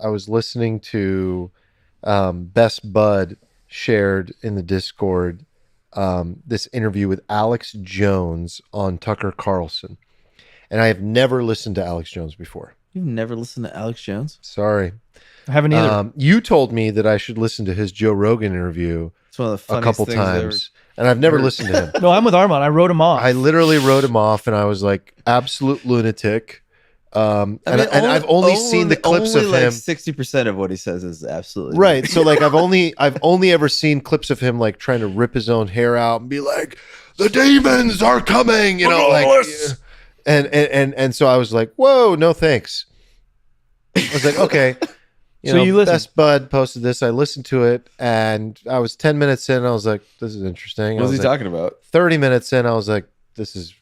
I was listening to Best Bud shared in the Discord this interview with Alex Jones on Tucker Carlson, and I have never listened to Alex Jones before. You've never listened to Alex Jones? Sorry. I haven't either. You told me that I should listen to his Joe Rogan interview It's one of the a couple funniest things I've ever times, and I've never heard. listened to him. No, I'm with Arman. I wrote him off. I literally wrote him off, and I was like, absolute lunatic. I've only seen the clips of him. 60% of what he says is absolutely Right. So like I've only ever seen clips of him like trying to rip his own hair out and be like, the demons are coming, you know, like, and so I was like, whoa, no thanks. I was like, okay. You So know, you listened. Best Bud posted this. I listened to it, and I was 10 minutes in. And I was like, this is interesting. What was I he was like, talking about? 30 minutes in, I was like, this is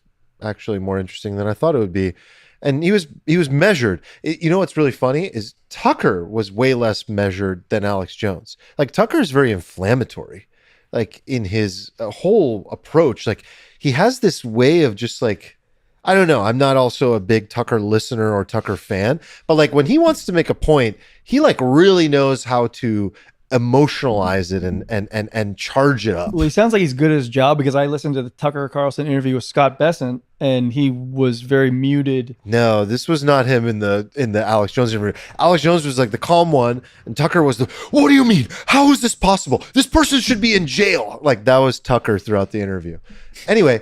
actually more interesting than I thought it would be. And he was measured. You know what's really funny is Tucker was way less measured than Alex Jones. Like Tucker is very inflammatory, like in his whole approach. Like he has this way of just like, I don't know. I'm not also a big Tucker listener or Tucker fan, but like when he wants to make a point, he like really knows how to emotionalize it and charge it up. Well, he sounds like he's good at his job because I listened to the Tucker Carlson interview with Scott Besant, and he was very muted. No, this was not him in the Alex Jones interview. Alex Jones was like the calm one, and Tucker was the, what do you mean? How is this possible? This person should be in jail. Like that was Tucker throughout the interview. Anyway,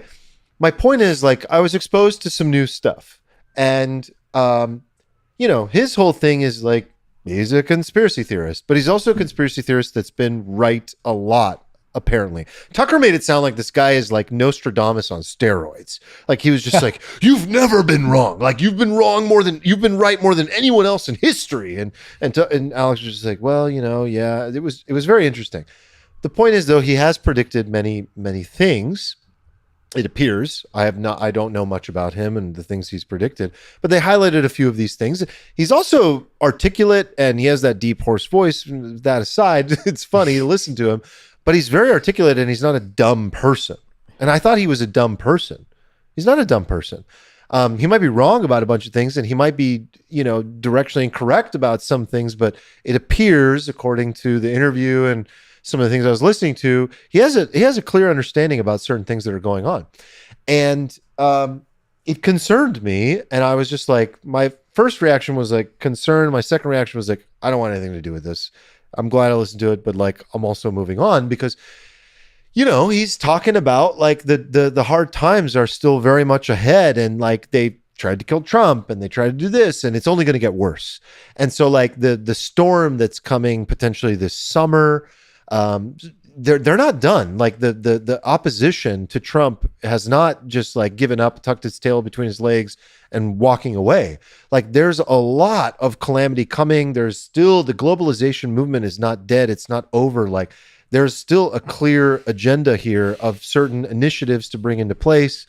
my point is like I was exposed to some new stuff, and you know, his whole thing is like he's a conspiracy theorist, but he's also a conspiracy theorist that's been right a lot. Apparently, Tucker made it sound like this guy is like Nostradamus on steroids. Like he was just like, "You've never been wrong. Like you've been right more than anyone else in history." And Alex was just like, "Well, you know, yeah, it was very interesting." The point is, though, he has predicted many things. It appears. I don't know much about him and the things he's predicted, but they highlighted a few of these things. He's also articulate and he has that deep, hoarse voice. That aside, it's funny to listen to him, but he's very articulate and he's not a dumb person. And I thought he was a dumb person. He's not a dumb person. He might be wrong about a bunch of things and he might be, you know, directionally incorrect about some things, but it appears, according to the interview and some of the things I was listening to, he has a clear understanding about certain things that are going on. And it concerned me. And I was just like, my first reaction was like concern. My second reaction was like, I don't want anything to do with this. I'm glad I listened to it, but like, I'm also moving on because, you know, he's talking about like the hard times are still very much ahead. And like, they tried to kill Trump and they tried to do this and it's only going to get worse. And so like the storm that's coming potentially this summer, they're not done. Like the opposition to Trump has not just like given up, tucked its tail between his legs and walking away. Like there's a lot of calamity coming. There's still the globalization movement is not dead. It's not over. Like there's still a clear agenda here of certain initiatives to bring into place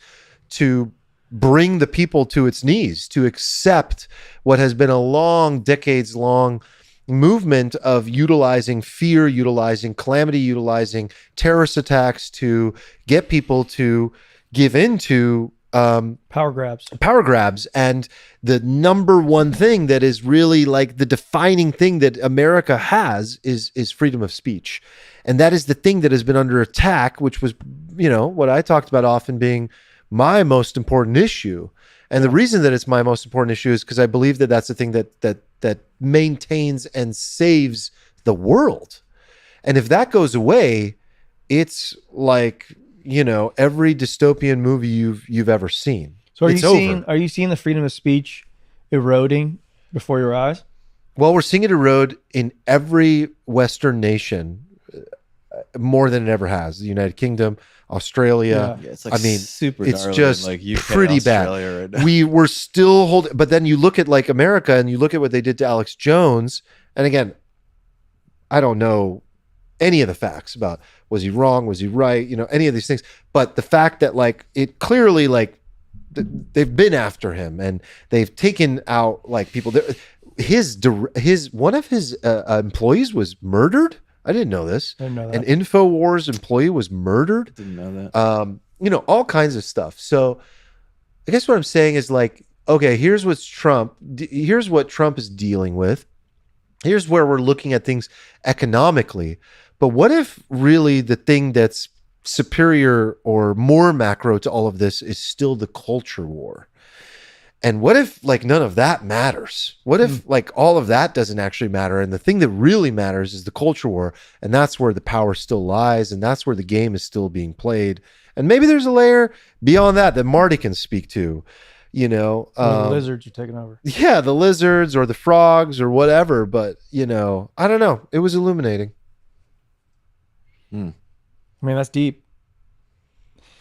to bring the people to its knees, to accept what has been a long, decades long movement of utilizing fear, utilizing calamity, utilizing terrorist attacks to get people to give into Power grabs. And the number one thing that is really like the defining thing that America has is freedom of speech. And that is the thing that has been under attack, which was, you know, what I talked about often being my most important issue. And the reason that it's my most important issue is because I believe that that's the thing that maintains and saves the world. And if that goes away, it's like, you know, every dystopian movie you've ever seen. So are you seeing the freedom of speech eroding before your eyes? Well, we're seeing it erode in every Western nation more than it ever has. The United Kingdom, Australia. Yeah, it's like, I mean, super it's gnarly just in, like UK, pretty bad. Australia right now. We were still holding, but then you look at like America and you look at what they did to Alex Jones. And again, I don't know any of the facts about was he wrong, was he right, you know, any of these things. But the fact that like it clearly like they've been after him and they've taken out like people. His one of his employees was murdered. I didn't know this. I didn't know that. An InfoWars employee was murdered. Didn't know that. You know, all kinds of stuff. So I guess what I'm saying is like, okay, here's what Trump is dealing with. here's where we're looking at things economically. But what if really the thing that's superior or more macro to all of this is still the culture war? And what if like none of that matters? What if like all of that doesn't actually matter? And the thing that really matters is the culture war. And that's where the power still lies. And that's where the game is still being played. And maybe there's a layer beyond that Marty can speak to, you know. The lizards are taking over. Yeah, the lizards or the frogs or whatever. But, you know, I don't know. It was illuminating. I mean, that's deep.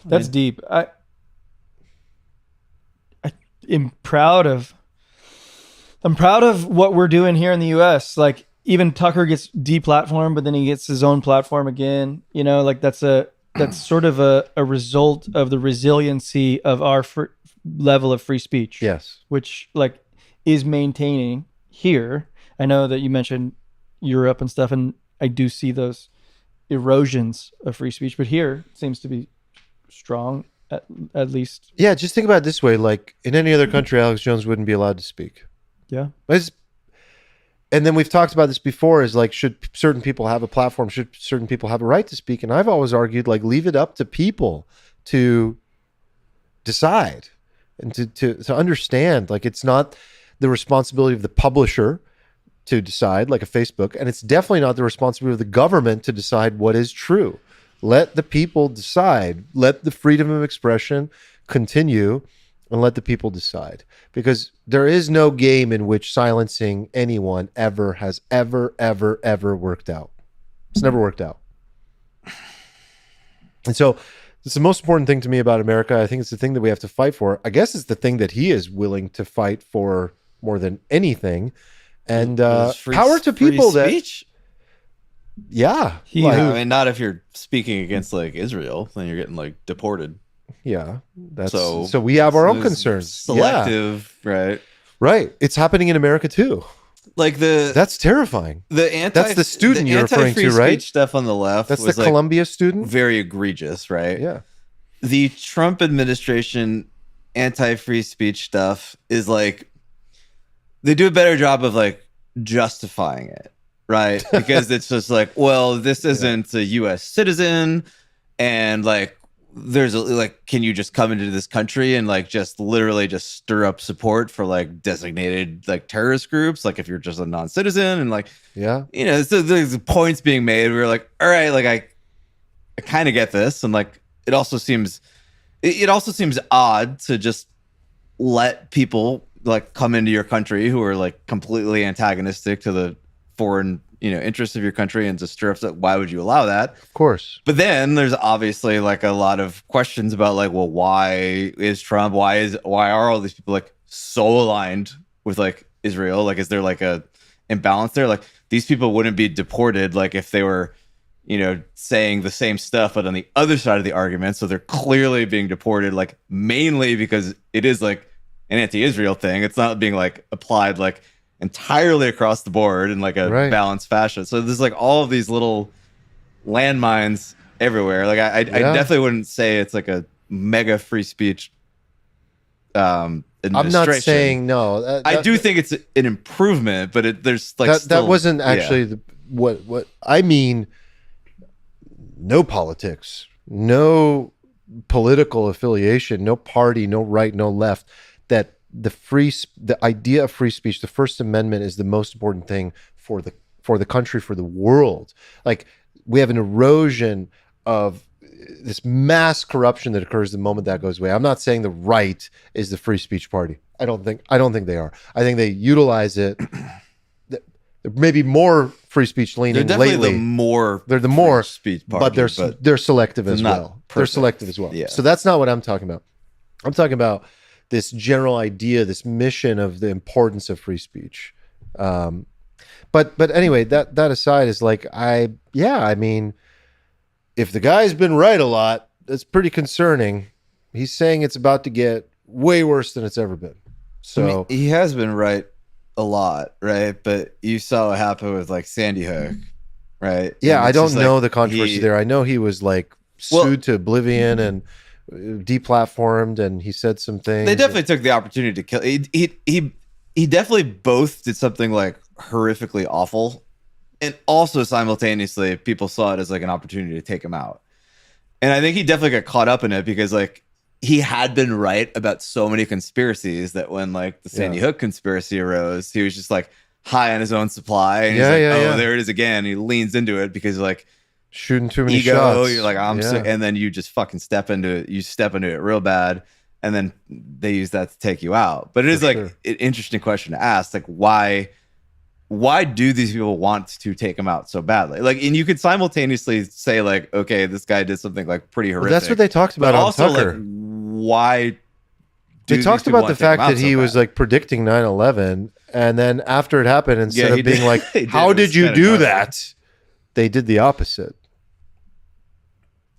That's deep. I am proud of what we're doing here in the US. Like even Tucker gets deplatformed, but then he gets his own platform again. You know, like that's sort of a result of the resiliency of our level of free speech. Yes. Which like is maintaining here. I know that you mentioned Europe and stuff, and I do see those erosions of free speech, but here it seems to be strong. At least, yeah. Just think about it this way: like in any other country, Alex Jones wouldn't be allowed to speak. Yeah. And then we've talked about this before: is like, should certain people have a platform? Should certain people have a right to speak? And I've always argued, like, leave it up to people to decide and to understand. Like, it's not the responsibility of the publisher to decide, like a Facebook, and it's definitely not the responsibility of the government to decide what is true. Let the people decide. Let the freedom of expression continue and let the people decide. Because there is no game in which silencing anyone has ever worked out. It's never worked out. And so it's the most important thing to me about America. I think it's the thing that we have to fight for. I guess it's the thing that he is willing to fight for more than anything. And power to people that... Speech? Yeah. I mean, not if you're speaking against like Israel, then you're getting like deported. Yeah. So we have our own concerns. Selective, yeah. Right. It's happening in America too. Like that's terrifying. That's the student you're referring to, right? Stuff on the left. That's the Columbia student. Very egregious, right? Yeah. The Trump administration anti-free speech stuff is like they do a better job of like justifying it. Right, because it's just like, well, this isn't a U.S. citizen, and like, there's can you just come into this country and like just literally just stir up support for like designated like terrorist groups, like if you're just a non-citizen, and like, yeah, you know, so there's points being made. We're like, all right, like I kind of get this, and like it also seems odd to just let people like come into your country who are like completely antagonistic to the foreign, you know, interests of your country and to stir up. Why would you allow that? Of course. But then there's obviously like a lot of questions about like, well, why is Trump? Why are all these people like so aligned with like Israel? Like, is there like a imbalance there? Like, these people wouldn't be deported like if they were, you know, saying the same stuff but on the other side of the argument. So they're clearly being deported like mainly because it is like an anti-Israel thing. It's not being like applied like entirely across the board in like a balanced fashion. So there's like all of these little landmines everywhere. Like I definitely wouldn't say it's like a mega free speech administration. I'm not saying no. I do think it's an improvement, but there's like that wasn't actually what I mean. No politics, no political affiliation, no party, no right, no left. That the idea of free speech, the First Amendment, is the most important thing for the country, for the world. Like, we have an erosion of this mass corruption that occurs the moment that goes away. I'm not saying the right is the free speech party. I don't think they are. I think they utilize it. Maybe more free speech leaning they're lately. They're the more free speech party, but they're selective as well. They're selective as well. Yeah. So that's not what I'm talking about. I'm talking about this general idea, this mission of the importance of free speech. But anyway, that aside is like, I mean, if the guy's been right a lot, that's pretty concerning. He's saying it's about to get way worse than it's ever been. So I mean, he has been right a lot, right? But you saw what happened with like Sandy Hook, right? Yeah, I don't know the controversy there. I know he was like sued to oblivion and deplatformed, and he said some things. They definitely took the opportunity to kill. He definitely both did something like horrifically awful, and also simultaneously people saw it as like an opportunity to take him out. And I think he definitely got caught up in it because like he had been right about so many conspiracies that when like the Sandy Hook conspiracy arose, he was just like high on his own supply, and he's like, there it is again. And he leans into it because like shooting too many ego, shots. You're like, and then you just fucking step into it. You step into it real bad, and then they use that to take you out. But it is like an interesting question to ask, like why do these people want to take him out so badly? Like, and you could simultaneously say like, okay, this guy did something like pretty horrific. Well, that's what they talked about on also, Tucker. like, why? They talked about the fact that he was like predicting 9/11, and then after it happened, instead of being like, "How did you do that?" they did the opposite.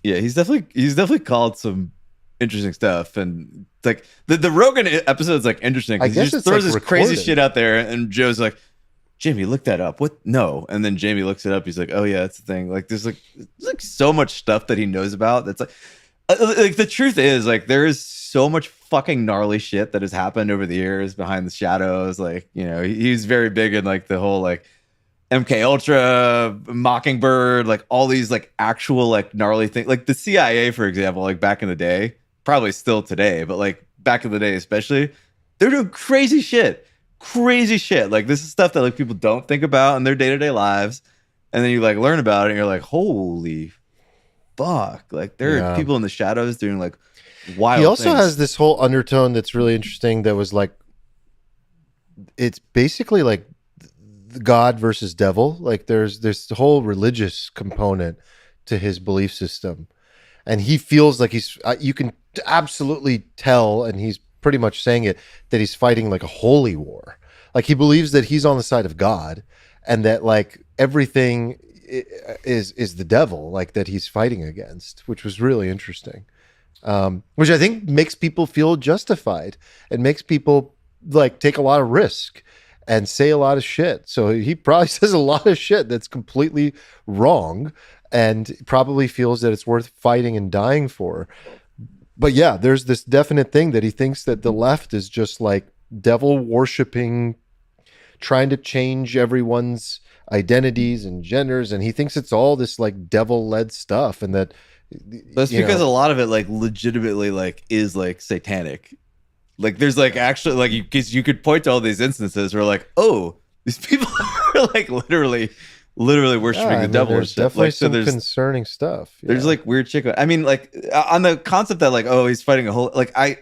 Yeah, he's definitely called some interesting stuff, and like the Rogan episode is like interesting because he just throws this crazy shit out there, and Joe's like, Jamie, look that up. What? No. And then Jamie looks it up. He's like, oh yeah, that's the thing. Like there's like so much stuff that he knows about. That's like the truth is like there is so much fucking gnarly shit that has happened over the years behind the shadows. Like, you know, he's very big in like the whole like MK Ultra, Mockingbird, like all these like actual like gnarly things. Like the CIA, for example, like back in the day, probably still today, but like back in the day especially, they're doing crazy shit. Like this is stuff that like people don't think about in their day-to-day lives, and then you like learn about it and you're like, holy fuck, like there are people in the shadows doing like wild he also things. has this whole undertone that's really interesting that was like, it's basically like God versus devil. Like there's this whole religious component to his belief system, and he feels like he's you can absolutely tell, and he's pretty much saying it, that he's fighting like a holy war. Like he believes that he's on the side of God, and that like everything is the devil, like that he's fighting against, which was really interesting. Which I think makes people feel justified and makes people like take a lot of risk and say a lot of shit. So he probably says a lot of shit that's completely wrong and probably feels that it's worth fighting and dying for. But yeah, there's this definite thing that he thinks that the left is just like devil worshiping, trying to change everyone's identities and genders. And he thinks it's all this like devil led stuff. And that's because a lot of it like legitimately like is like satanic. Like there's like actually like you could point to all these instances where like, oh, these people are like literally worshiping the devil. There's definitely some concerning stuff. There's like weird shit. I mean, like on the concept that like, oh, he's fighting a whole, like I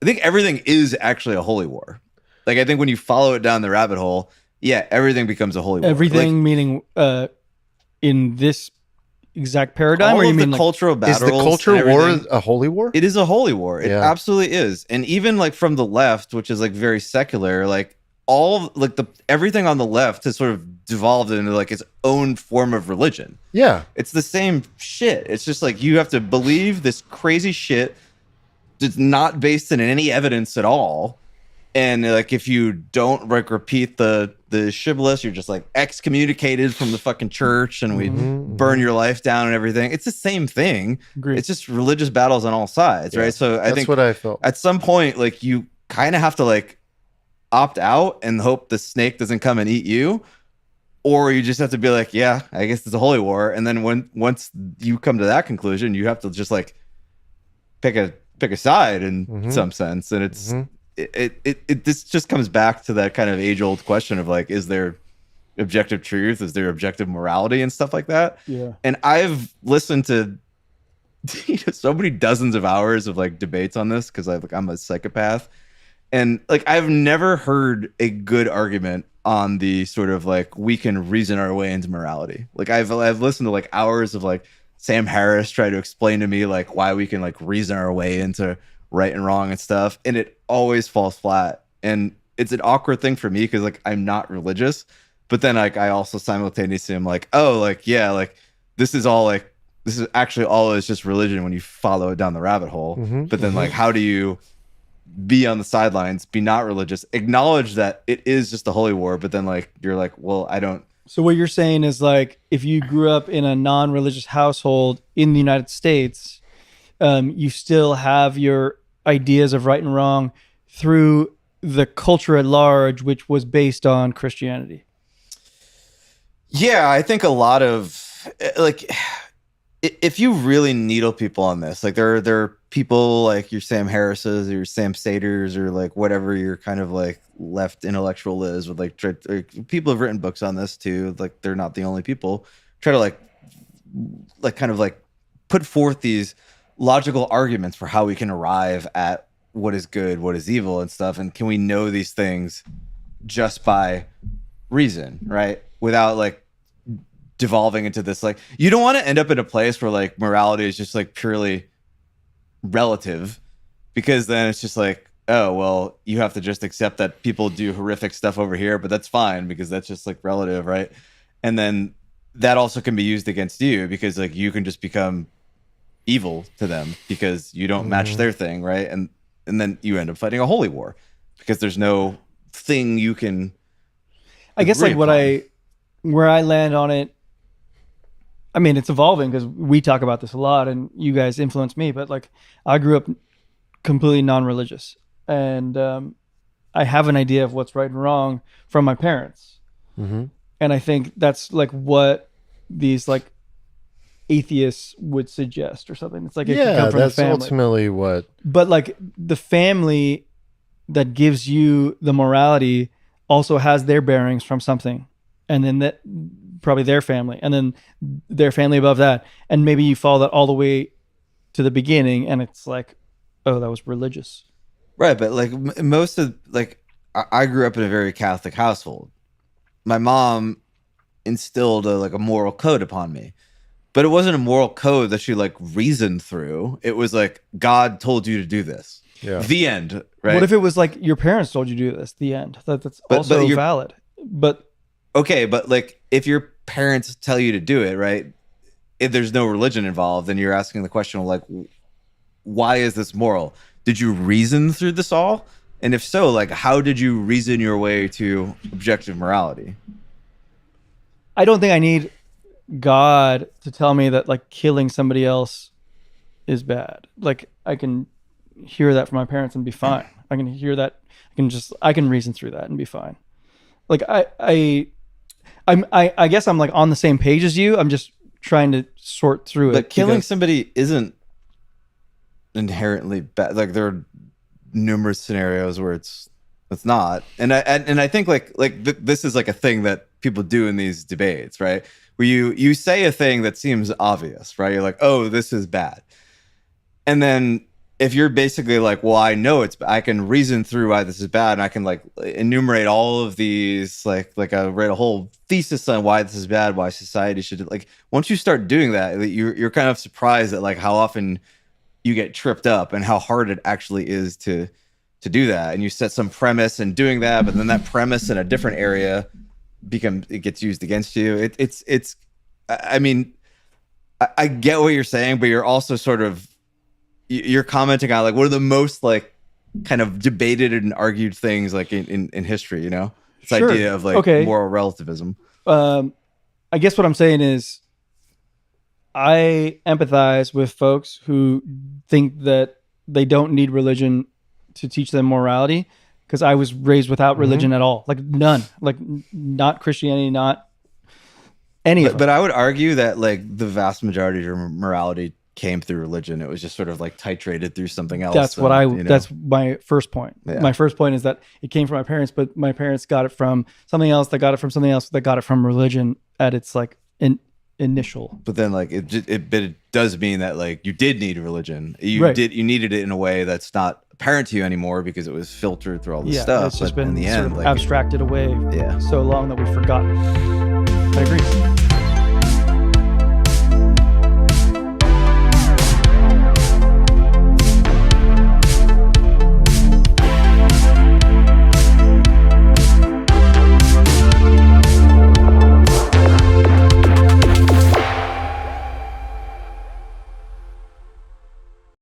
think everything is actually a holy war. Like I think when you follow it down the rabbit hole, yeah, everything becomes a holy war. Everything like, meaning in this exact paradigm, or you mean the cultural battles? Is the culture war a holy war? It is a holy war. It absolutely is. And even like from the left, which is like very secular, like all like everything on the left has sort of devolved into like its own form of religion. Yeah. It's the same shit. It's just like you have to believe this crazy shit that's not based in any evidence at all. And like if you don't like repeat the shibboleth, you're just like excommunicated from the fucking church, and we burn your life down and everything. It's the same thing. Agreed. It's just religious battles on all sides, right? So I think that's what I felt. At some point, like you kind of have to like opt out and hope the snake doesn't come and eat you, or you just have to be like, yeah, I guess it's a holy war. And then once you come to that conclusion, you have to just like pick a side in some sense, and it's. This just comes back to that kind of age-old question of like, is there objective truth? Is there objective morality and stuff like that? Yeah. And I've listened to so many dozens of hours of like debates on this because I'm a psychopath, and like I've never heard a good argument on the sort of like we can reason our way into morality. Like I've listened to like hours of like Sam Harris try to explain to me like why we can like reason our way into right and wrong and stuff, and it always falls flat. And it's an awkward thing for me because like I'm not religious, but then like I also simultaneously am like, oh, like yeah, like this is actually all is just religion when you follow it down the rabbit hole. But then like how do you be on the sidelines, be not religious, acknowledge that it is just a holy war, but then like you're like, well, I don't. So what you're saying is like if you grew up in a non-religious household in the United States, you still have your ideas of right and wrong through the culture at large, which was based on Christianity. Yeah, I think a lot of like if you really needle people on this, like there are people like your Sam Harris's or your Sam Saders or like whatever your kind of like left intellectual is with like people have written books on this too. Like they're not the only people try to like kind of like put forth these logical arguments for how we can arrive at what is good, what is evil and stuff. And can we know these things just by reason, right? Without like devolving into this, like you don't want to end up in a place where like morality is just like purely relative, because then it's just like, oh well, you have to just accept that people do horrific stuff over here, but that's fine because that's just like relative, right? And then that also can be used against you because like you can just become evil to them because you don't match their thing, right? And then you end up fighting a holy war because there's no thing you can. I guess like where I land on it, I mean, it's evolving because we talk about this a lot and you guys influence me, but like I grew up completely non-religious and I have an idea of what's right and wrong from my parents. Mm-hmm. And I think that's like what these like atheists would suggest or something. It's like it can come from that's the family. ultimately what. But like the family that gives you the morality also has their bearings from something, and then that probably their family, and then their family above that, and maybe you follow that all the way to the beginning, and it's like, oh, that was religious, right? But like most of like I grew up in a very Catholic household. My mom instilled like a moral code upon me, but it wasn't a moral code that she like reasoned through. It was like God told you to do this. Yeah. The end. Right. What if it was like your parents told you to do this? The end. That's also valid. But okay, but like if your parents tell you to do it, right? If there's no religion involved, then you're asking the question of like, why is this moral? Did you reason through this all? And if so, like, how did you reason your way to objective morality? I don't think I need God to tell me that like killing somebody else is bad. Like I can hear that from my parents and be fine. I can hear that. I can reason through that and be fine. Like I guess I'm like on the same page as you. I'm just trying to sort through it. But killing somebody isn't inherently bad. Like there are numerous scenarios where it's not. And I think this is like a thing that people do in these debates, right? Where you say a thing that seems obvious, right? You're like, oh, this is bad. And then if you're basically like, well, I know I can reason through why this is bad, and I can like enumerate all of these, like I read a whole thesis on why this is bad, why society should, like, once you start doing that, you're kind of surprised at like how often you get tripped up and how hard it actually is to do that. And you set some premise and doing that, but then that premise in a different area it gets used against you. I mean, I get what you're saying, but you're also sort of, you're commenting on like what are the most like kind of debated and argued things like in history, you know, this Sure. idea of like moral relativism. I guess what I'm saying is I empathize with folks who think that they don't need religion to teach them morality, because I was raised without religion at all, like none, like not Christianity, not any of it. But I would argue that like the vast majority of your morality came through religion. It was just sort of like titrated through something else. That's that's my first point. Yeah. My first point is that it came from my parents, but my parents got it from something else that got it from something else that got it from religion at its like initial. But then like it does mean that like you did need religion. You needed it in a way that's not apparent to you anymore because it was filtered through all this stuff. It's just been in the end, like, abstracted away so long that we've forgotten. I agree.